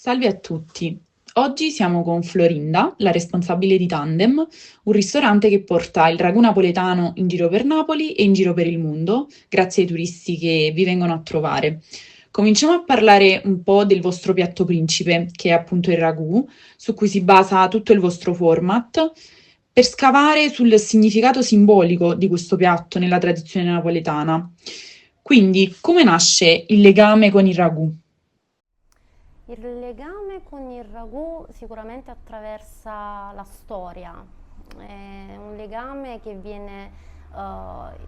Salve a tutti. Oggi siamo con Florinda, la responsabile di Tandem, un ristorante che porta il ragù napoletano in giro per Napoli e in giro per il mondo, grazie ai turisti che vi vengono a trovare. Cominciamo a parlare un po' del vostro piatto principe, che è appunto il ragù, su cui si basa tutto il vostro format, per scavare sul significato simbolico di questo piatto nella tradizione napoletana. Quindi, come nasce il legame con il ragù? Il legame con il ragù sicuramente attraversa la storia, è un legame che viene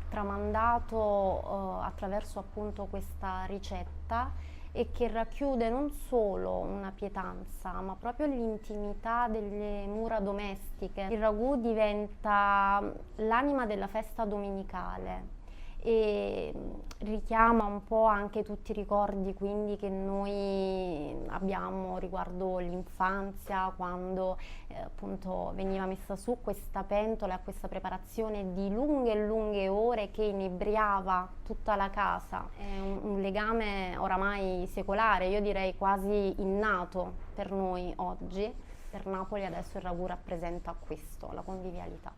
tramandato attraverso appunto questa ricetta e che racchiude non solo una pietanza, ma proprio l'intimità delle mura domestiche. Il ragù diventa l'anima della festa domenicale e richiama un po' anche tutti i ricordi quindi che noi abbiamo riguardo l'infanzia, quando appunto veniva messa su questa pentola, questa preparazione di lunghe e lunghe ore che inebriava tutta la casa. È un legame oramai secolare, io direi quasi innato per noi oggi. Per Napoli adesso il ragù rappresenta questo, la convivialità.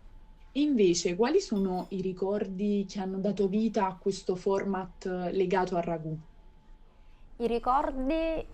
E invece, quali sono i ricordi che hanno dato vita a questo format legato al ragù? I ricordi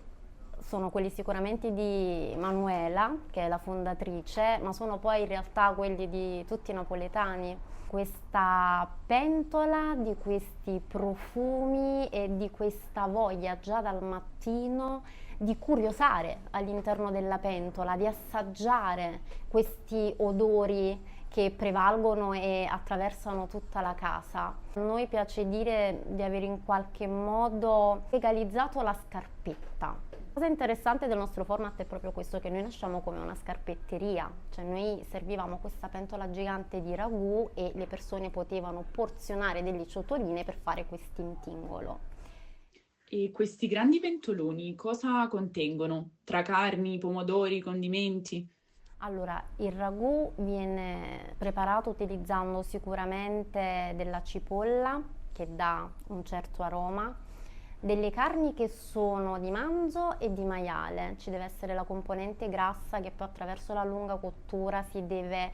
sono quelli sicuramente di Manuela, che è la fondatrice, ma sono poi in realtà quelli di tutti i napoletani. Questa pentola di questi profumi e di questa voglia già dal mattino di curiosare all'interno della pentola, di assaggiare questi odori che prevalgono e attraversano tutta la casa. A noi piace dire di aver in qualche modo legalizzato la scarpetta. La cosa interessante del nostro format è proprio questo, che noi nasciamo come una scarpetteria, cioè noi servivamo questa pentola gigante di ragù e le persone potevano porzionare delle ciotoline per fare quest'intingolo. E questi grandi pentoloni cosa contengono? Tra carni, pomodori, condimenti? Allora, il ragù viene preparato utilizzando sicuramente della cipolla che dà un certo aroma, delle carni che sono di manzo e di maiale, ci deve essere la componente grassa che poi attraverso la lunga cottura si deve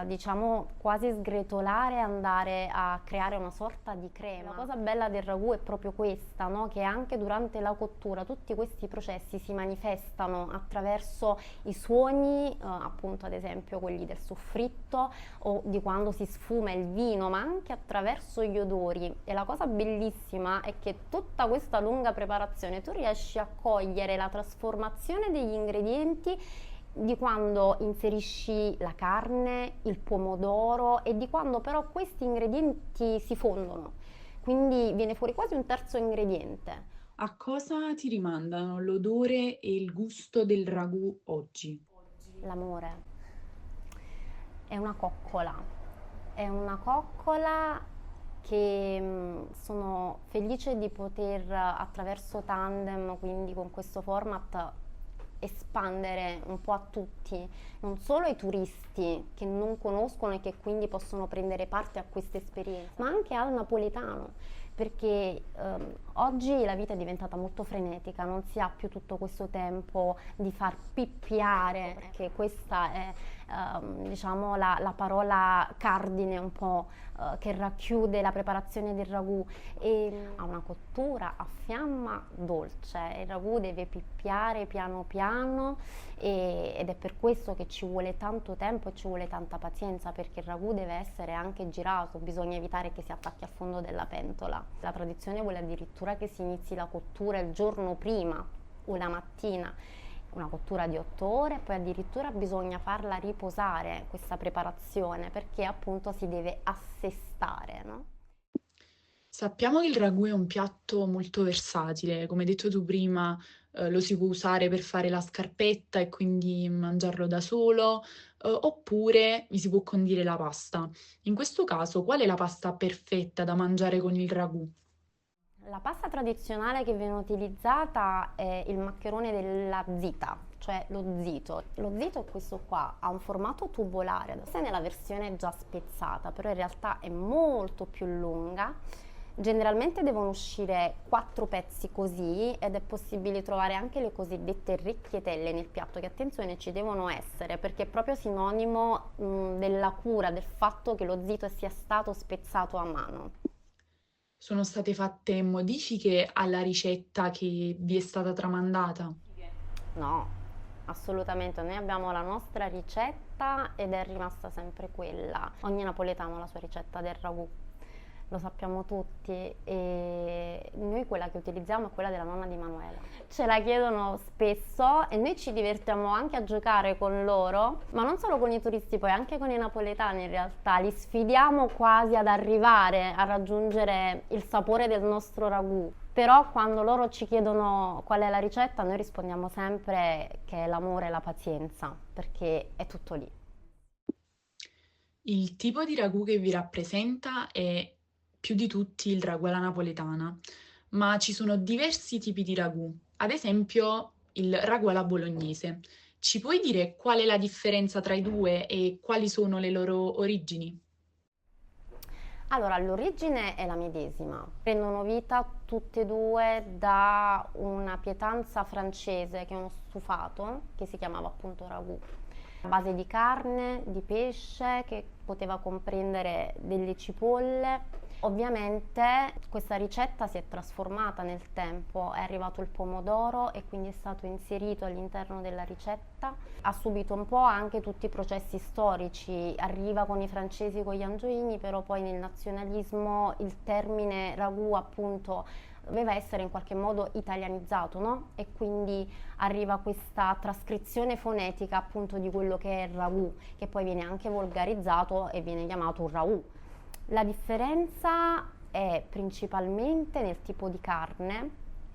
diciamo quasi sgretolare e andare a creare una sorta di crema. La cosa bella del ragù è proprio questa, no? Che anche durante la cottura tutti questi processi si manifestano attraverso i suoni, appunto ad esempio quelli del soffritto o di quando si sfuma il vino, ma anche attraverso gli odori. E la cosa bellissima è che tutta questa lunga preparazione tu riesci a cogliere la trasformazione degli ingredienti di quando inserisci la carne, il pomodoro e di quando però questi ingredienti si fondono. Quindi viene fuori quasi un terzo ingrediente. A cosa ti rimandano l'odore e il gusto del ragù oggi? L'amore è una coccola, è una coccola che sono felice di poter attraverso Tandem, quindi con questo format, espandere un po' a tutti, non solo ai turisti che non conoscono e che quindi possono prendere parte a questa esperienza, ma anche al napoletano, perché oggi la vita è diventata molto frenetica, non si ha più tutto questo tempo di far pippiare, perché questa è diciamo la parola cardine un po' che racchiude la preparazione del ragù e ha una cottura a fiamma dolce, il ragù deve pippiare piano piano ed è per questo che ci vuole tanto tempo e ci vuole tanta pazienza, perché il ragù deve essere anche girato, bisogna evitare che si attacchi al fondo della pentola. La tradizione vuole addirittura che si inizi la cottura il giorno prima o la mattina, una cottura di 8 ore, poi addirittura bisogna farla riposare questa preparazione perché appunto si deve assestare, no? Sappiamo che il ragù è un piatto molto versatile, come hai detto tu prima, lo si può usare per fare la scarpetta e quindi mangiarlo da solo, oppure vi si può condire la pasta. In questo caso, qual è la pasta perfetta da mangiare con il ragù? La pasta tradizionale che viene utilizzata è il maccherone della zita, cioè lo zito. Lo zito è questo qua, ha un formato tubolare, questa è nella versione già spezzata, però in realtà è molto più lunga, Generalmente devono uscire 4 pezzi così ed è possibile trovare anche le cosiddette orecchietelle nel piatto, che attenzione ci devono essere perché è proprio sinonimo della cura, del fatto che lo zito sia stato spezzato a mano. Sono state fatte modifiche alla ricetta che vi è stata tramandata? No, assolutamente, noi abbiamo la nostra ricetta ed è rimasta sempre quella. Ogni napoletano ha la sua ricetta del ragù, lo sappiamo tutti e noi quella che utilizziamo è quella della nonna di Manuela. Ce la chiedono spesso e noi ci divertiamo anche a giocare con loro, ma non solo con i turisti, poi anche con i napoletani in realtà. Li sfidiamo quasi ad arrivare a raggiungere il sapore del nostro ragù. Però quando loro ci chiedono qual è la ricetta, noi rispondiamo sempre che è l'amore e la pazienza, perché è tutto lì. Il tipo di ragù che vi rappresenta è più di tutti il ragù alla napoletana, ma ci sono diversi tipi di ragù, ad esempio il ragù alla bolognese. Ci puoi dire qual è la differenza tra i due e quali sono le loro origini? Allora, l'origine è la medesima. Prendono vita tutte e due da una pietanza francese, che è uno stufato, che si chiamava appunto ragù, a base di carne, di pesce, che poteva comprendere delle cipolle. Ovviamente questa ricetta si è trasformata nel tempo, è arrivato il pomodoro e quindi è stato inserito all'interno della ricetta. Ha subito un po' anche tutti i processi storici, arriva con i francesi con gli angioini, però poi nel nazionalismo il termine ragù appunto doveva essere in qualche modo italianizzato, no? E quindi arriva questa trascrizione fonetica appunto di quello che è il ragù, che poi viene anche volgarizzato e viene chiamato un ragù. La differenza è principalmente nel tipo di carne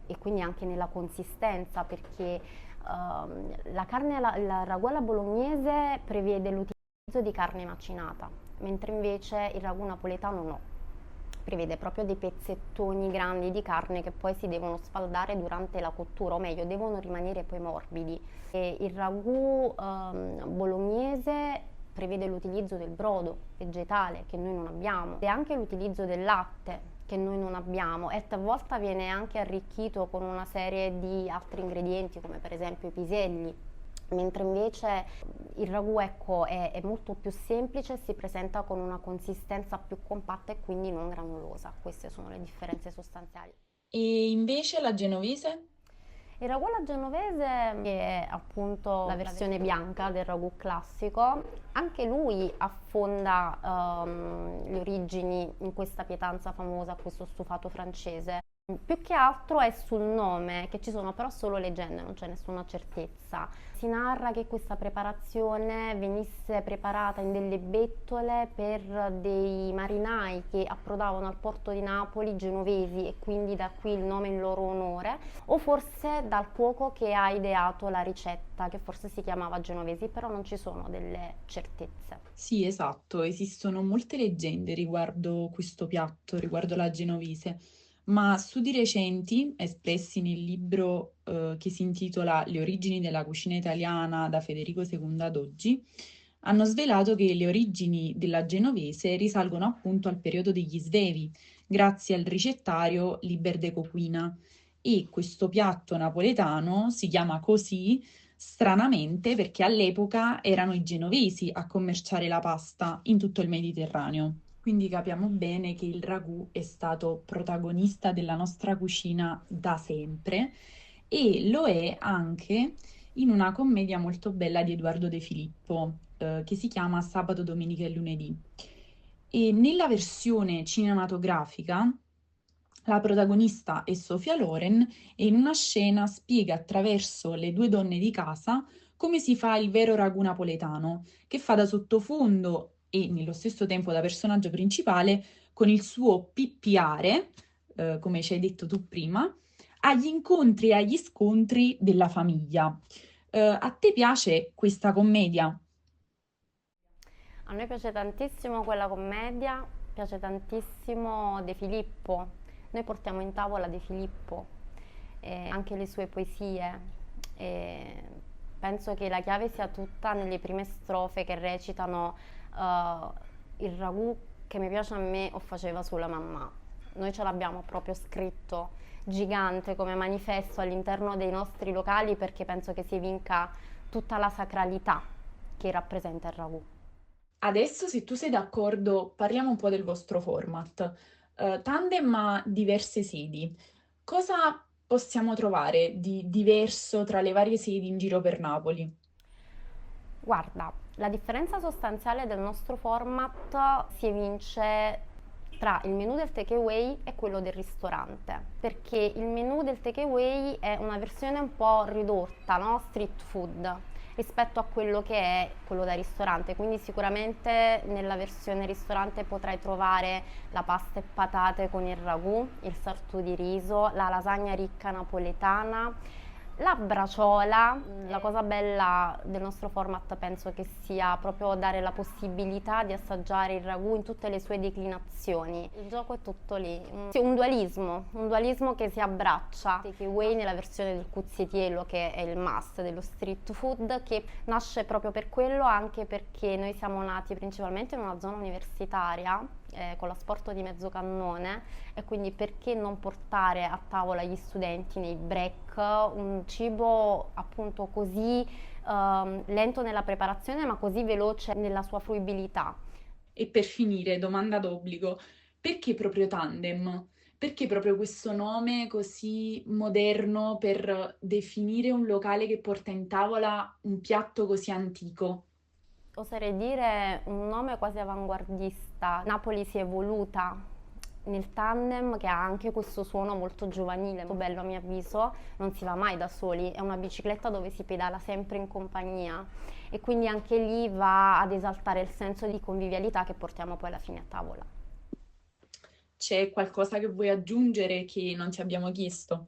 e quindi anche nella consistenza, perché la carne, la ragù alla bolognese prevede l'utilizzo di carne macinata, mentre invece il ragù napoletano no, prevede proprio dei pezzettoni grandi di carne che poi si devono sfaldare durante la cottura, o meglio, devono rimanere poi morbidi. E il ragù bolognese prevede l'utilizzo del brodo vegetale che noi non abbiamo e anche l'utilizzo del latte che noi non abbiamo e talvolta viene anche arricchito con una serie di altri ingredienti come per esempio i piselli, mentre invece il ragù ecco, è molto più semplice, si presenta con una consistenza più compatta e quindi non granulosa. Queste sono le differenze sostanziali. E invece la genovese? Il ragù alla genovese, che è appunto la versione bianca del ragù classico, anche lui affonda le origini in questa pietanza famosa, questo stufato francese. Più che altro è sul nome, che ci sono però solo leggende, non c'è nessuna certezza. Si narra che questa preparazione venisse preparata in delle bettole per dei marinai che approdavano al porto di Napoli, genovesi, e quindi da qui il nome in loro onore, o forse dal cuoco che ha ideato la ricetta, che forse si chiamava genovesi, però non ci sono delle certezze. Sì, esatto, esistono molte leggende riguardo questo piatto, riguardo la genovese, ma studi recenti, espressi nel libro che si intitola Le origini della cucina italiana da Federico II ad oggi, hanno svelato che le origini della genovese risalgono appunto al periodo degli Svevi, grazie al ricettario Liber de Coquina. E questo piatto napoletano si chiama così stranamente perché all'epoca erano i genovesi a commerciare la pasta in tutto il Mediterraneo. Quindi capiamo bene che il ragù è stato protagonista della nostra cucina da sempre e lo è anche in una commedia molto bella di Edoardo De Filippo, che si chiama Sabato, Domenica e Lunedì. E nella versione cinematografica la protagonista è Sofia Loren e in una scena spiega attraverso le due donne di casa come si fa il vero ragù napoletano, che fa da sottofondo e nello stesso tempo da personaggio principale con il suo pippiare, come ci hai detto tu prima, agli incontri e agli scontri della famiglia. A te piace questa commedia? A noi piace tantissimo quella commedia, piace tantissimo De Filippo. Noi portiamo in tavola De Filippo e anche le sue poesie. E penso che la chiave sia tutta nelle prime strofe che recitano il ragù che mi piace a me o faceva sulla mamma. Noi ce l'abbiamo proprio scritto gigante come manifesto all'interno dei nostri locali perché penso che si evinca tutta la sacralità che rappresenta il ragù. Adesso, se tu sei d'accordo, parliamo un po' del vostro format. Tandem ha diverse sedi. Cosa possiamo trovare di diverso tra le varie sedi in giro per Napoli? Guarda, la differenza sostanziale del nostro format si evince tra il menù del takeaway e quello del ristorante, perché il menù del takeaway è una versione un po' ridotta, no? Street food, rispetto a quello che è quello da ristorante, quindi sicuramente nella versione ristorante potrai trovare la pasta e patate con il ragù, il sartù di riso, la lasagna ricca napoletana, la braciola. La cosa bella del nostro format penso che sia proprio dare la possibilità di assaggiare il ragù in tutte le sue declinazioni. Il gioco è tutto lì, sì, un dualismo che si abbraccia. Takeaway nella versione del cuzzitiello che è il must dello street food, che nasce proprio per quello, anche perché noi siamo nati principalmente in una zona universitaria con l'asporto di mezzo cannone e quindi perché non portare a tavola gli studenti nei break un cibo appunto così lento nella preparazione ma così veloce nella sua fruibilità. E per finire, domanda d'obbligo, perché proprio Tandem? Perché proprio questo nome così moderno per definire un locale che porta in tavola un piatto così antico? Oserei dire un nome quasi avanguardista. Napoli si è evoluta nel tandem che ha anche questo suono molto giovanile, molto bello a mio avviso, non si va mai da soli, è una bicicletta dove si pedala sempre in compagnia e quindi anche lì va ad esaltare il senso di convivialità che portiamo poi alla fine a tavola. C'è qualcosa che vuoi aggiungere che non ti abbiamo chiesto?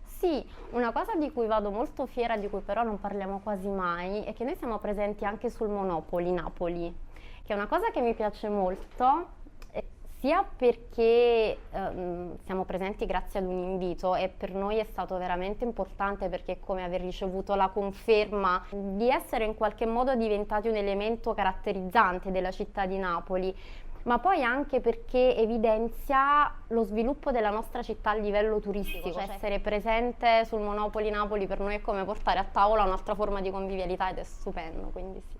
Sì, una cosa di cui vado molto fiera, di cui però non parliamo quasi mai, è che noi siamo presenti anche sul Monopoli Napoli, che è una cosa che mi piace molto, sia perché siamo presenti grazie ad un invito e per noi è stato veramente importante perché è come aver ricevuto la conferma di essere in qualche modo diventati un elemento caratterizzante della città di Napoli, ma poi anche perché evidenzia lo sviluppo della nostra città a livello turistico, cioè essere presente sul Monopoli Napoli per noi è come portare a tavola un'altra forma di convivialità ed è stupendo, quindi sì.